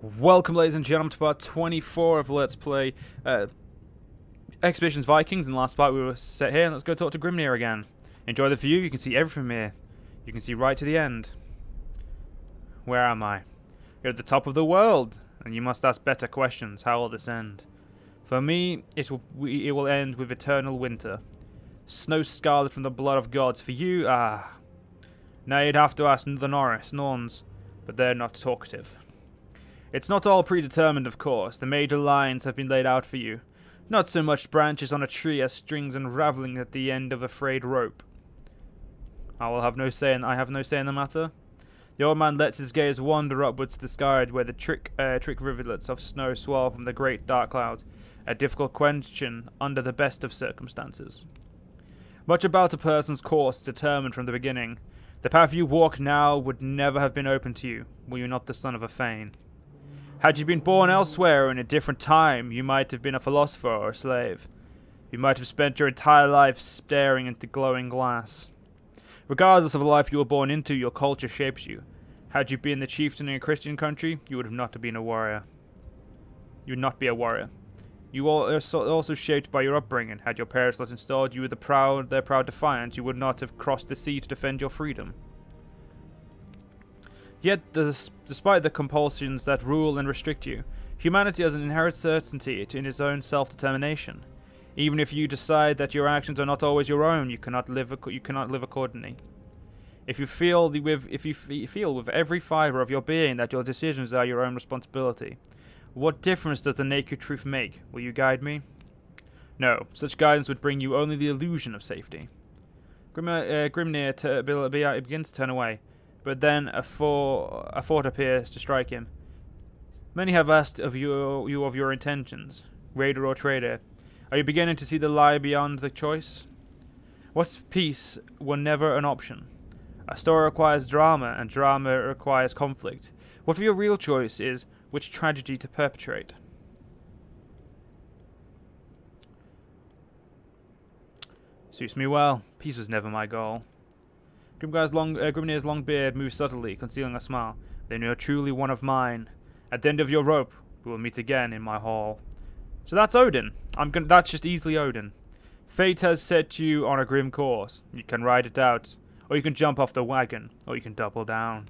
Welcome, ladies and gentlemen, to part 24 of Let's Play Expeditions Vikings. In the last part we were set here, and let's go talk to Grimnir again. Enjoy the view, you can see everything from here. You can see right to the end. Where am I? You're at the top of the world, and you must ask better questions. How will this end? For me, it will end with eternal winter. Snow scarlet from the blood of gods. For you, now you'd have to ask the Norns, but they're not talkative. It's not all predetermined, of course. The major lines have been laid out for you. Not so much branches on a tree as strings unraveling at the end of a frayed rope. I have no say in the matter. The old man lets his gaze wander upwards to the sky where the trick rivulets of snow swirl from the great dark clouds, a difficult question under the best of circumstances. Much about a person's course is determined from the beginning. The path you walk now would never have been open to you, were you not the son of a Thegn. Had you been born elsewhere or in a different time, you might have been a philosopher or a slave. You might have spent your entire life staring into glowing glass. Regardless of the life you were born into, your culture shapes you. Had you been the chieftain in a Christian country, you would have not been a warrior. You would not be a warrior. You are also shaped by your upbringing. Had your parents not installed you with their proud defiance, you would not have crossed the sea to defend your freedom. Yet, despite the compulsions that rule and restrict you, humanity has an inherent certainty in its own self-determination. Even if you decide that your actions are not always your own, you cannot live accordingly. If you feel with every fiber of your being that your decisions are your own responsibility, what difference does the naked truth make? Will you guide me? No, such guidance would bring you only the illusion of safety. Grimnir begins to turn away. But then a thought appears to strike him. Many have asked of you of your intentions, raider or trader. Are you beginning to see the lie beyond the choice? What if peace were never an option? A story requires drama, and drama requires conflict. What if your real choice is which tragedy to perpetrate? Suits me well. Peace was never my goal. Grimnir's long beard moves subtly, concealing a smile. Then you're truly one of mine. At the end of your rope, we will meet again in my hall. So that's Odin. That's just easily Odin. Fate has set you on a grim course. You can ride it out, or you can jump off the wagon, or you can double down.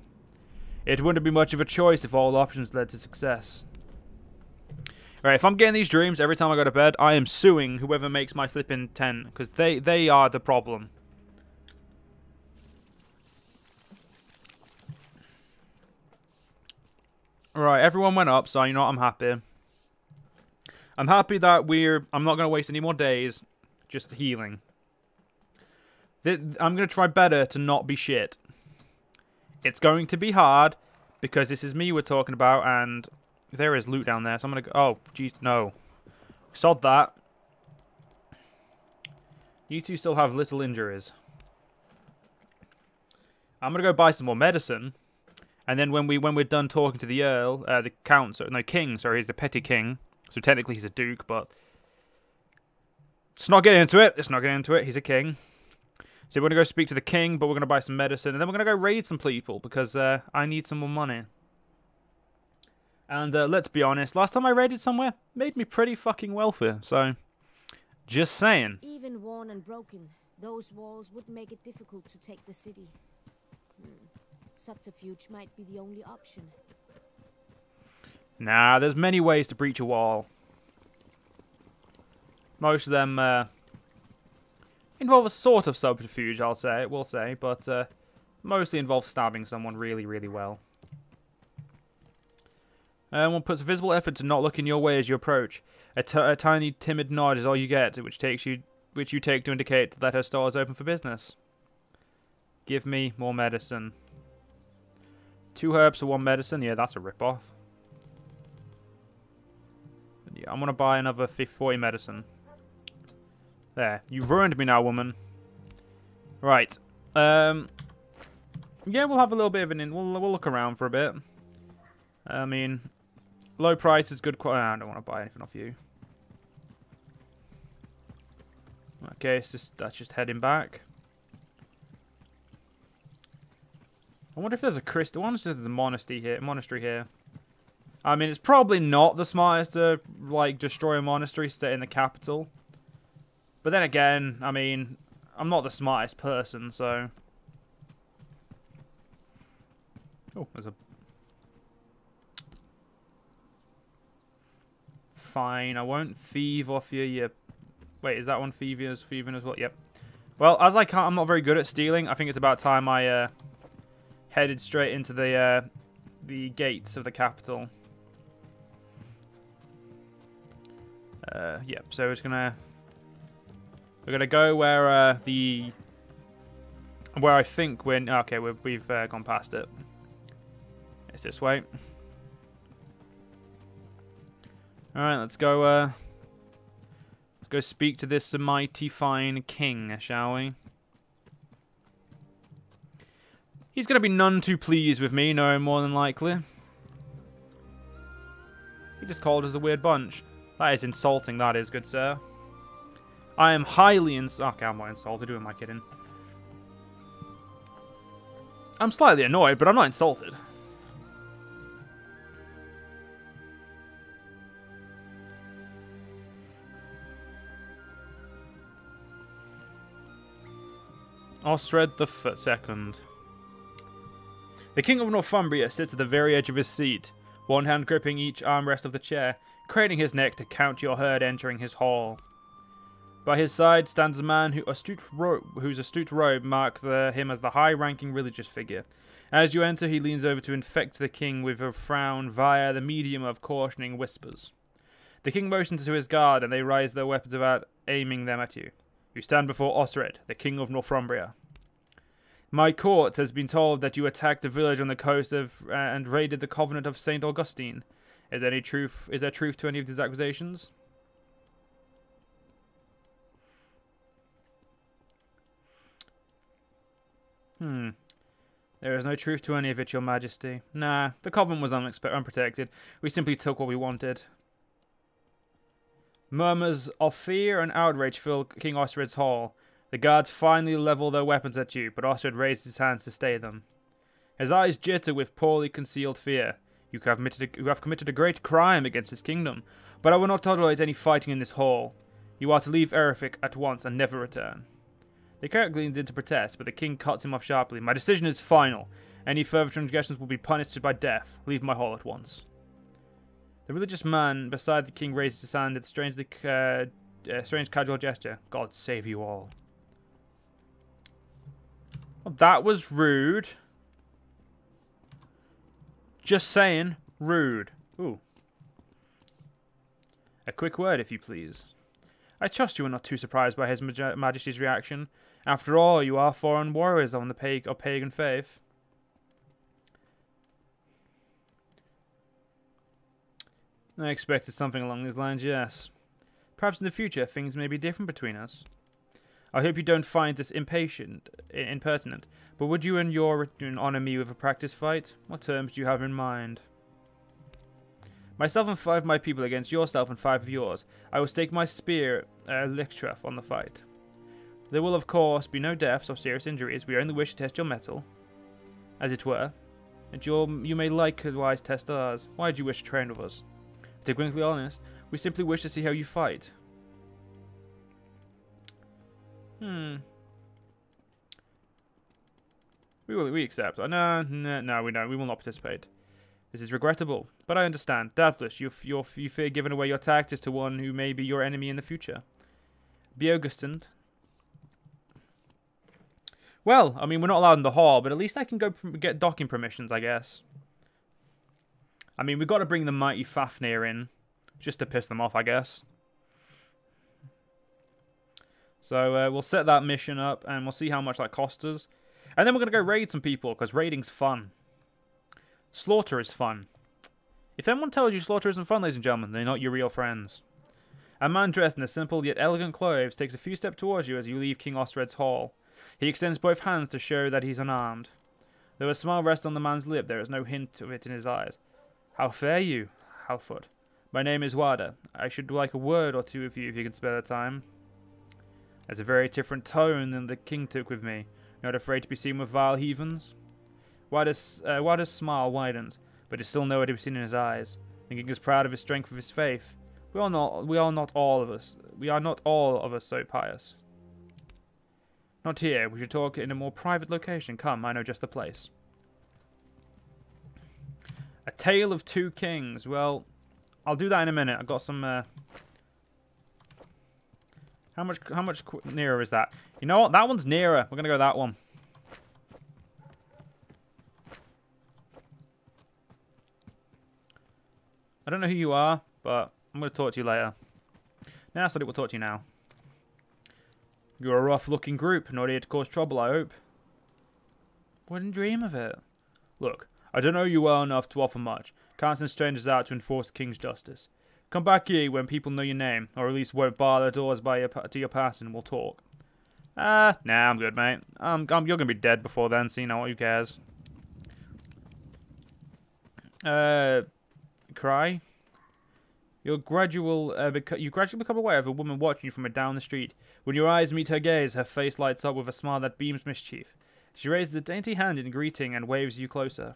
It wouldn't be much of a choice if all options led to success. Alright, if I'm getting these dreams every time I go to bed, I am suing whoever makes my flipping tent, because they are the problem. Right, everyone went up, so you know what, I'm happy. I'm happy that I'm not going to waste any more days just healing. I'm going to try better to not be shit. It's going to be hard, because this is me we're talking about, and there is loot down there, so I'm going to go... Oh, jeez, no. Sod that. You two still have little injuries. I'm going to go buy some more medicine. And then when we're done talking to the Earl, the Count, King, sorry, he's the petty king. So technically he's a duke, but let's not get into it. Let's not get into it. He's a king. So we're going to go speak to the king, but we're going to buy some medicine. And then we're going to go raid some people, because I need some more money. And let's be honest, last time I raided somewhere, made me pretty fucking wealthy. So, just saying. Even worn and broken, those walls would make it difficult to take the city. Subterfuge might be the only option. Nah, there's many ways to breach a wall. Most of them involve a sort of subterfuge, we'll say, but mostly involve stabbing someone really, really well. One puts a visible effort to not look in your way as you approach. A tiny, timid nod is all you get, which you take to indicate that her store is open for business. Give me more medicine. 2 herbs for 1 medicine. Yeah, that's a rip-off. Yeah, I'm going to buy another 40 medicine. There. You've ruined me now, woman. Right. Yeah, we'll have a little bit of we'll look around for a bit. I mean, low price is good quality. I don't want to buy anything off you. Okay, that's just heading back. I wonder if there's a crystal. I wonder if there's a monastery here. I mean, it's probably not the smartest to, like, destroy a monastery, stay in the capital. But then again, I mean, I'm not the smartest person, so... Oh, there's a... Fine, I won't thieve off you. Wait, is that one thieving as well? Yep. Well, as I'm not very good at stealing, I think it's about time I headed straight into the gates of the capital. Yep. So we're gonna go where where I think we're okay. We've gone past it. It's this way. All right, let's go. Let's go speak to this mighty fine king, shall we? He's gonna be none too pleased with me, no more than likely. He just called us a weird bunch. That is insulting, that is, good sir. I am highly okay, I'm not insulted, who am I kidding? I'm slightly annoyed, but I'm not insulted. Osred the Second. The King of Northumbria sits at the very edge of his seat, one hand gripping each armrest of the chair, craning his neck to count your herd entering his hall. By his side stands a man whose astute robe marks him as the high-ranking religious figure. As you enter, he leans over to infect the king with a frown via the medium of cautioning whispers. The king motions to his guard, and they raise their weapons without aiming them at you. You stand before Osred, the King of Northumbria. My court has been told that you attacked a village on the coast and raided the convent of St. Augustine. Is there truth to any of these accusations? There is no truth to any of it, your majesty. Nah, the convent was unprotected. We simply took what we wanted. Murmurs of fear and outrage fill King Osred's hall. The guards finally level their weapons at you, but Osred raises his hands to stay them. His eyes jitter with poorly concealed fear. You have committed a great crime against his kingdom, but I will not tolerate any fighting in this hall. You are to leave Erefik at once and never return. The cleric leans in to protest, but the king cuts him off sharply. My decision is final. Any further transgressions will be punished by death. Leave my hall at once. The religious man beside the king raises his hand with a strange casual gesture. God save you all. Well, that was rude. Just saying, rude. Ooh. A quick word, if you please. I trust you are not too surprised by his majesty's reaction. After all, you are foreign warriors of pagan faith. I expected something along these lines, yes. Perhaps in the future, things may be different between us. I hope you don't find this impertinent, but would you and your return honour me with a practice fight? What terms do you have in mind? Myself and 5 of my people against yourself and 5 of yours. I will stake my spear, Lictrath, on the fight. There will, of course, be no deaths or serious injuries. We only wish to test your mettle, as it were, and you may likewise test ours. Why do you wish to train with us? To be quickly honest, we simply wish to see how you fight. We accept. No, we don't. We will not participate. This is regrettable, but I understand. Doubtless, you fear giving away your tactics to one who may be your enemy in the future. Be Augustin. Well, I mean, we're not allowed in the hall, but at least I can go get docking permissions, I guess. I mean, we've got to bring the mighty Fafnir in, just to piss them off, I guess. So we'll set that mission up, and we'll see how much that costs us. And then we're going to go raid some people, because raiding's fun. Slaughter is fun. If anyone tells you slaughter isn't fun, ladies and gentlemen, they're not your real friends. A man dressed in a simple yet elegant clothes takes a few steps towards you as you leave King Osred's hall. He extends both hands to show that he's unarmed. Though a smile rests on the man's lip, there is no hint of it in his eyes. How fare you, Halford? My name is Wada. I should like a word or two with you if you can spare the time. There's a very different tone than the king took with me. Not afraid to be seen with vile heathens? Wada's smile widens, but is still nowhere to be seen in his eyes. thinking as proud of his strength of his faith. We are not all of us so pious. Not here. We should talk in a more private location. Come, I know just the place. A Tale of Two Kings. Well, I'll do that in a minute. I've got some. How much nearer is that? You know what? That one's nearer. We're gonna go that one. I don't know who you are, but I'm gonna talk to you later. Now, so we'll talk to you now. You're a rough-looking group, not here to cause trouble, I hope. Wouldn't dream of it. Look, I don't know you well enough to offer much. Can't send strangers out to enforce the king's justice. Come back here when people know your name, or at least won't bar their doors to your passing, and we'll talk. Nah, I'm good, mate. You're gonna be dead before then, so you know what, who cares? Cry? You gradually become aware of a woman watching you from down the street. When your eyes meet her gaze, her face lights up with a smile that beams mischief. She raises a dainty hand in greeting and waves you closer.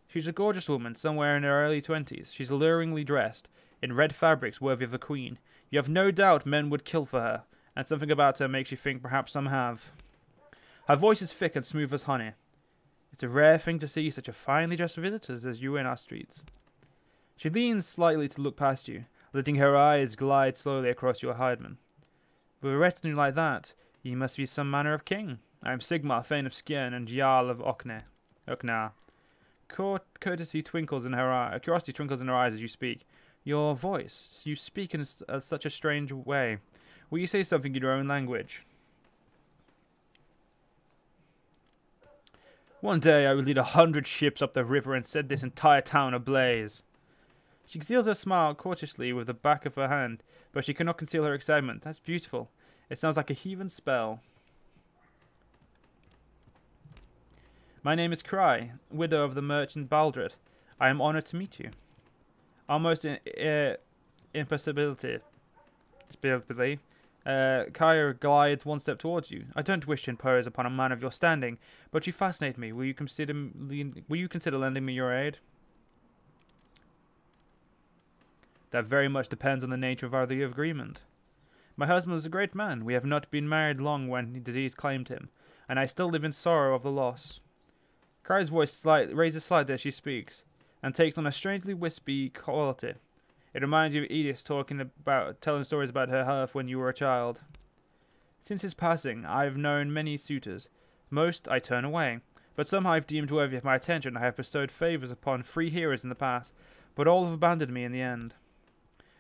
She's a gorgeous woman, somewhere in her early 20s. She's alluringly dressed, in red fabrics worthy of a queen. You have no doubt men would kill for her, and something about her makes you think perhaps some have. Her voice is thick and smooth as honey. It's a rare thing to see such a finely dressed visitors as you in our streets. She leans slightly to look past you, letting her eyes glide slowly across your hideman. With a retinue like that, you must be some manner of king. I am Sigmar, Thegn of Skjern, and Jarl of Oknar. Curiosity twinkles in her eyes as you speak. Your voice. You speak in such a strange way. Will you say something in your own language? One day I will lead 100 ships up the river and set this entire town ablaze. She conceals her smile cautiously with the back of her hand, but she cannot conceal her excitement. That's beautiful. It sounds like a heathen spell. My name is Cry, widow of the merchant Baldred. I am honored to meet you. Almost impossibility. Kaya glides one step towards you. I don't wish to impose upon a man of your standing, but you fascinate me. Will you consider lending me your aid? That very much depends on the nature of our agreement. My husband was a great man. We have not been married long when disease claimed him, and I still live in sorrow of the loss. Kaya's voice raises slightly as she speaks, and takes on a strangely wispy quality. It reminds you of Edith telling stories about her hearth when you were a child. Since his passing, I have known many suitors. Most I turn away, but some I have deemed worthy of my attention. I have bestowed favours upon free heroes in the past, but all have abandoned me in the end.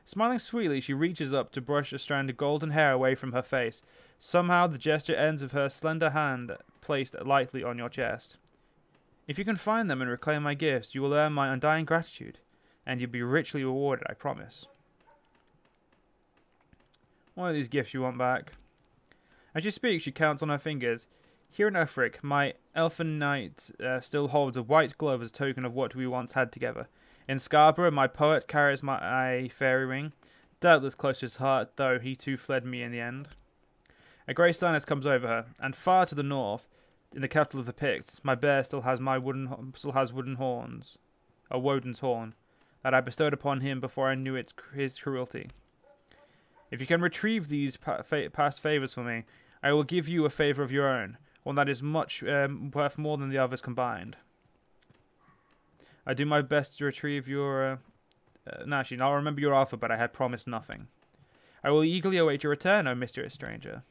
Smiling sweetly, she reaches up to brush a strand of golden hair away from her face. Somehow the gesture ends with her slender hand placed lightly on your chest. If you can find them and reclaim my gifts, you will earn my undying gratitude, and you'll be richly rewarded, I promise. One of these gifts you want back. As she speaks, she counts on her fingers. Here in Ethric, my elfin knight still holds a white glove as a token of what we once had together. In Scarborough, my poet carries my fairy ring, doubtless close to his heart, though he too fled me in the end. A grey silence comes over her, and far to the north, in the capital of the Picts, my bear still has wooden horns, a Woden's horn, that I bestowed upon him before I knew his cruelty. If you can retrieve these past favours for me, I will give you a favour of your own, one that is much worth more than the others combined. I do my best to retrieve your... actually, I'll remember your offer, but I had promised nothing. I will eagerly await your return, O mysterious stranger.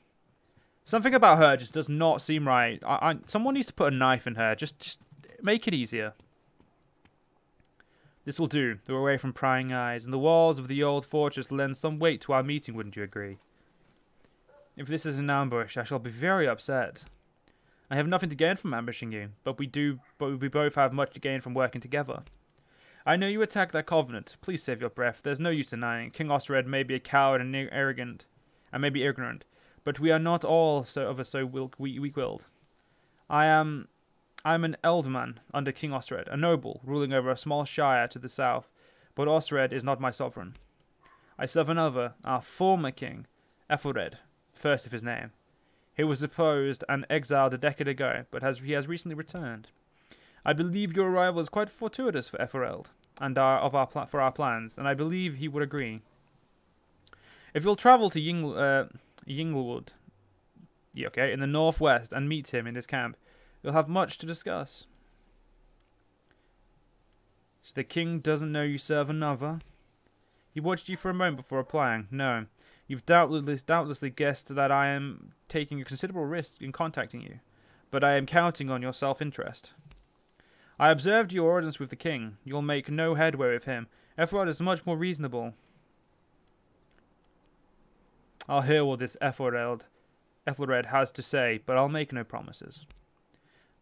Something about her just does not seem right. Someone needs to put a knife in her. Just make it easier. This will do. They're away from prying eyes, and the walls of the old fortress lend some weight to our meeting, wouldn't you agree? If this is an ambush, I shall be very upset. I have nothing to gain from ambushing you, but we both have much to gain from working together. I know you attacked that covenant. Please save your breath. There's no use denying. King Osred may be a coward and arrogant, and may be ignorant, but we are not all so weak-willed. I'm an ealdorman under King Osred, a noble ruling over a small shire to the south, but Osred is not my sovereign. I serve another, our former king, Ethelred, first of his name. He was deposed and exiled a decade ago, but he has recently returned. I believe your arrival is quite fortuitous for Ethelred. and for our plans, and I believe he would agree. If you'll travel to Yinglewood, yeah, okay, in the northwest, and meet him in his camp, you'll have much to discuss. So the king doesn't know you serve another? He watched you for a moment before replying. No, you've doubtlessly guessed that I am taking a considerable risk in contacting you, but I am counting on your self-interest. I observed your audience with the king. You'll make no headway with him. Ethelred is much more reasonable. I'll hear what this Ethelred has to say, but I'll make no promises.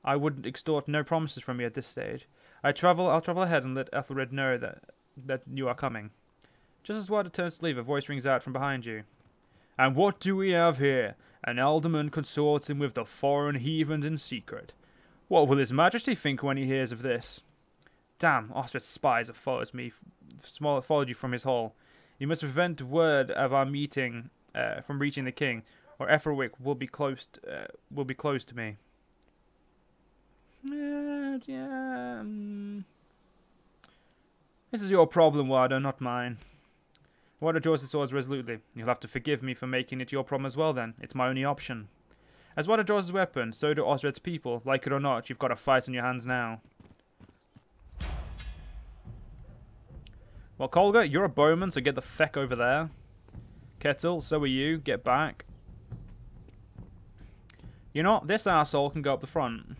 I would extort no promises from you at this stage. I'll travel ahead and let Ethelred know that you are coming. Just as Wada turns to leave, a voice rings out from behind you. And what do we have here? An alderman consorting with the foreign heathens in secret. What will his majesty think when he hears of this? Damn, Ostred's spies have followed you from his hall. You must prevent word of our meeting from reaching the king, or Ethelred will be close to me. This is your problem, Wada, not mine. Wada draws his swords resolutely. You'll have to forgive me for making it your problem as well, then. It's my only option. As Wada draws his weapon, so do Osred's people. Like it or not, you've got a fight on your hands now. Well, Kolga, you're a bowman, so get the feck over there. Kettle, so are you. Get back. You know what? This asshole can go up the front.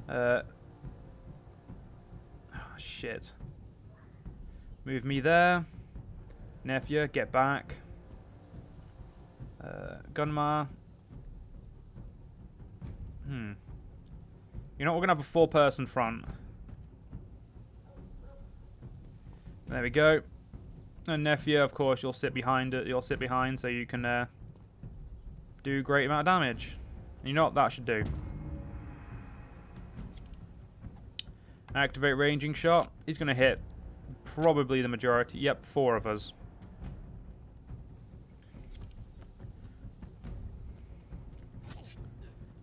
Oh, shit. Move me there. Nephew, get back. Gunmar. You know what? We're going to have a 4-person front. There we go. And Nephew, of course, you'll sit behind it. You'll sit behind so you can do a great amount of damage. And you know what that should do? Activate ranging shot. He's going to hit probably the majority. Yep, 4 of us.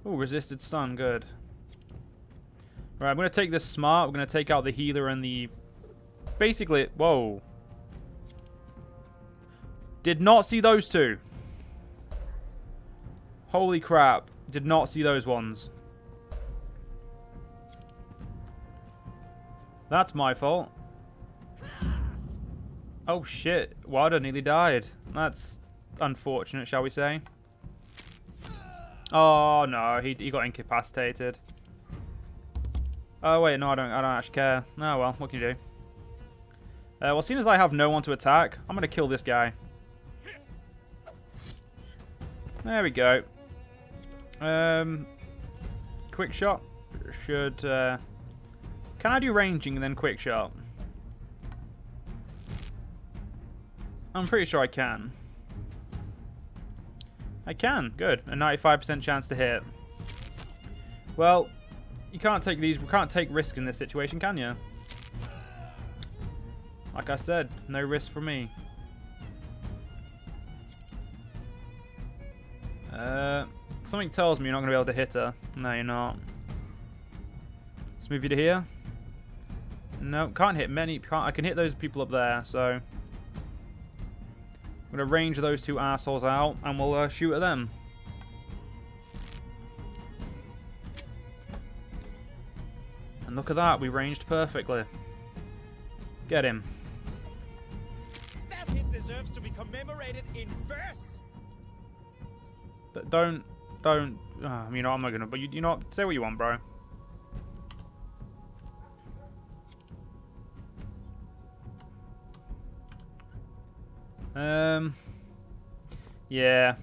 Ooh, resisted stun. Good. Right, I'm going to take this smart. We're going to take out the healer and the... Basically... Whoa. Did not see those two. Holy crap. Did not see those ones. That's my fault. Oh shit. Wada nearly died. That's unfortunate, shall we say. Oh no, he got incapacitated. Oh wait, no, I don't actually care. Oh well, what can you do? Well, seeing as I have no one to attack, I'm gonna kill this guy. There we go. Quick shot should. Can I do ranging and then quick shot? I'm pretty sure I can. I can. Good. A 95% chance to hit. Well, you can't take these. We can't take risks in this situation, can you? Like I said, no risk for me. Something tells me you're not going to be able to hit her. No, you're not. Let's move you to here. No, can't hit many. I can hit those people up there, so I'm going to range those 2 assholes out, and we'll shoot at them. And look at that, we ranged perfectly. Get him. That hit deserves to be commemorated in verse. Don't. You know, I'm not gonna. But you know, say what you want, bro. Yeah.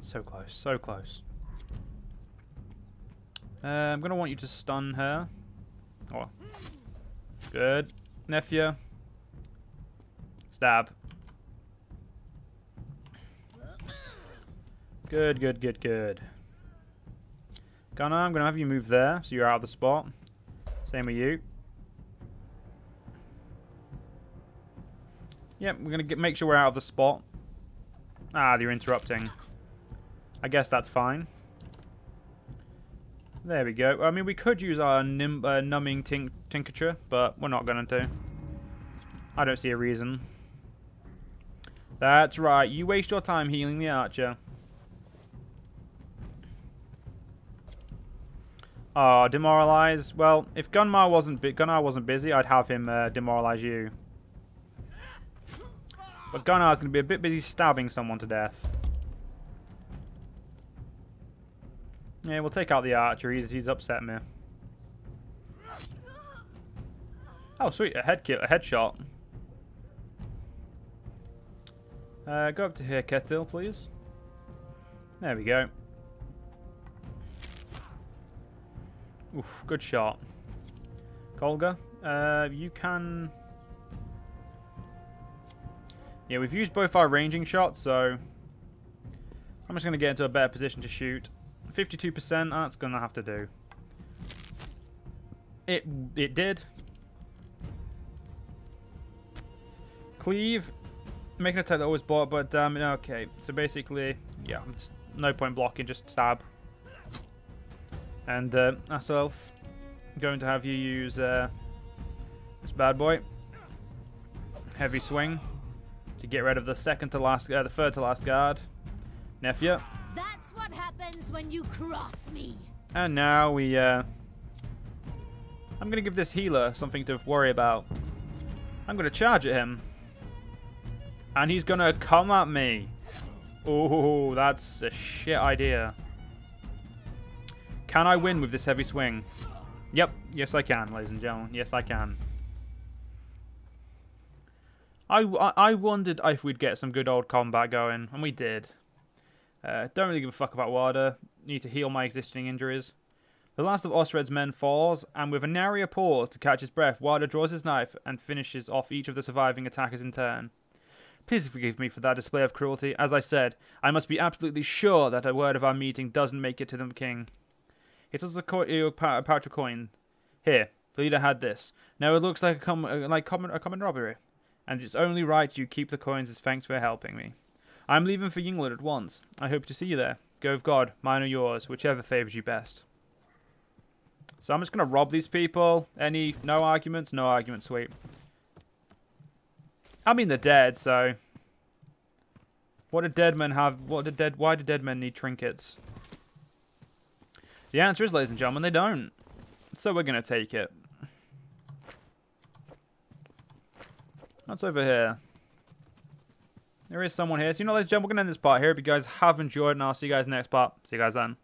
So close, so close. I'm gonna want you to stun her. Oh, good, nephew. Stab. Good, good, good, good. Gunnar, I'm gonna have you move there, so you're out of the spot. Same with you. Yep, we're gonna make sure we're out of the spot. Ah, you're interrupting. I guess that's fine. There we go. I mean, we could use our numbing tincture, but we're not going to. I don't see a reason. That's right. You waste your time healing the archer. Oh, demoralize. Well, if Gunnar wasn't busy, I'd have him demoralize you. But Gunnar's going to be a bit busy stabbing someone to death. Yeah, we'll take out the archer. He's upset me. Oh, sweet. A headshot. Go up to here, Ketil, please. There we go. Oof, good shot. Kolga, you can... Yeah, we've used both our ranging shots, so... I'm just going to get into a better position to shoot. 52%, that's going to have to do. It did. Cleave. Make an attack that always bought, but okay. So basically, yeah, just no point blocking, just stab. And myself, going to have you use this bad boy. Heavy swing to get rid of the third to last guard. Nephew. That's what happens when you cross me. And now we, I'm going to give this healer something to worry about. I'm going to charge at him. And he's going to come at me. Oh, that's a shit idea. Can I win with this heavy swing? Yep. Yes, I can, ladies and gentlemen. Yes, I can. I wondered if we'd get some good old combat going, and we did. Don't really give a fuck about water. Need to heal my existing injuries. The last of Osred's men falls, and with a nary a pause to catch his breath, Wada draws his knife and finishes off each of the surviving attackers in turn. Please forgive me for that display of cruelty. As I said, I must be absolutely sure that a word of our meeting doesn't make it to the king. It was a pouch of coin. Here, the leader had this. Now it looks like a common robbery, and it's only right you keep the coins as thanks for helping me. I'm leaving for England at once. I hope to see you there. Go with God, mine or yours, whichever favours you best. So I'm just going to rob these people. No arguments? No arguments, sweet. I mean, they're dead, so... What do dead men have? Why do dead men need trinkets? The answer is, ladies and gentlemen, they don't. So we're going to take it. What's over here? There is someone here. So, ladies and gentlemen, we're going to end this part here. If you guys have enjoyed, and I'll see you guys next part. See you guys then.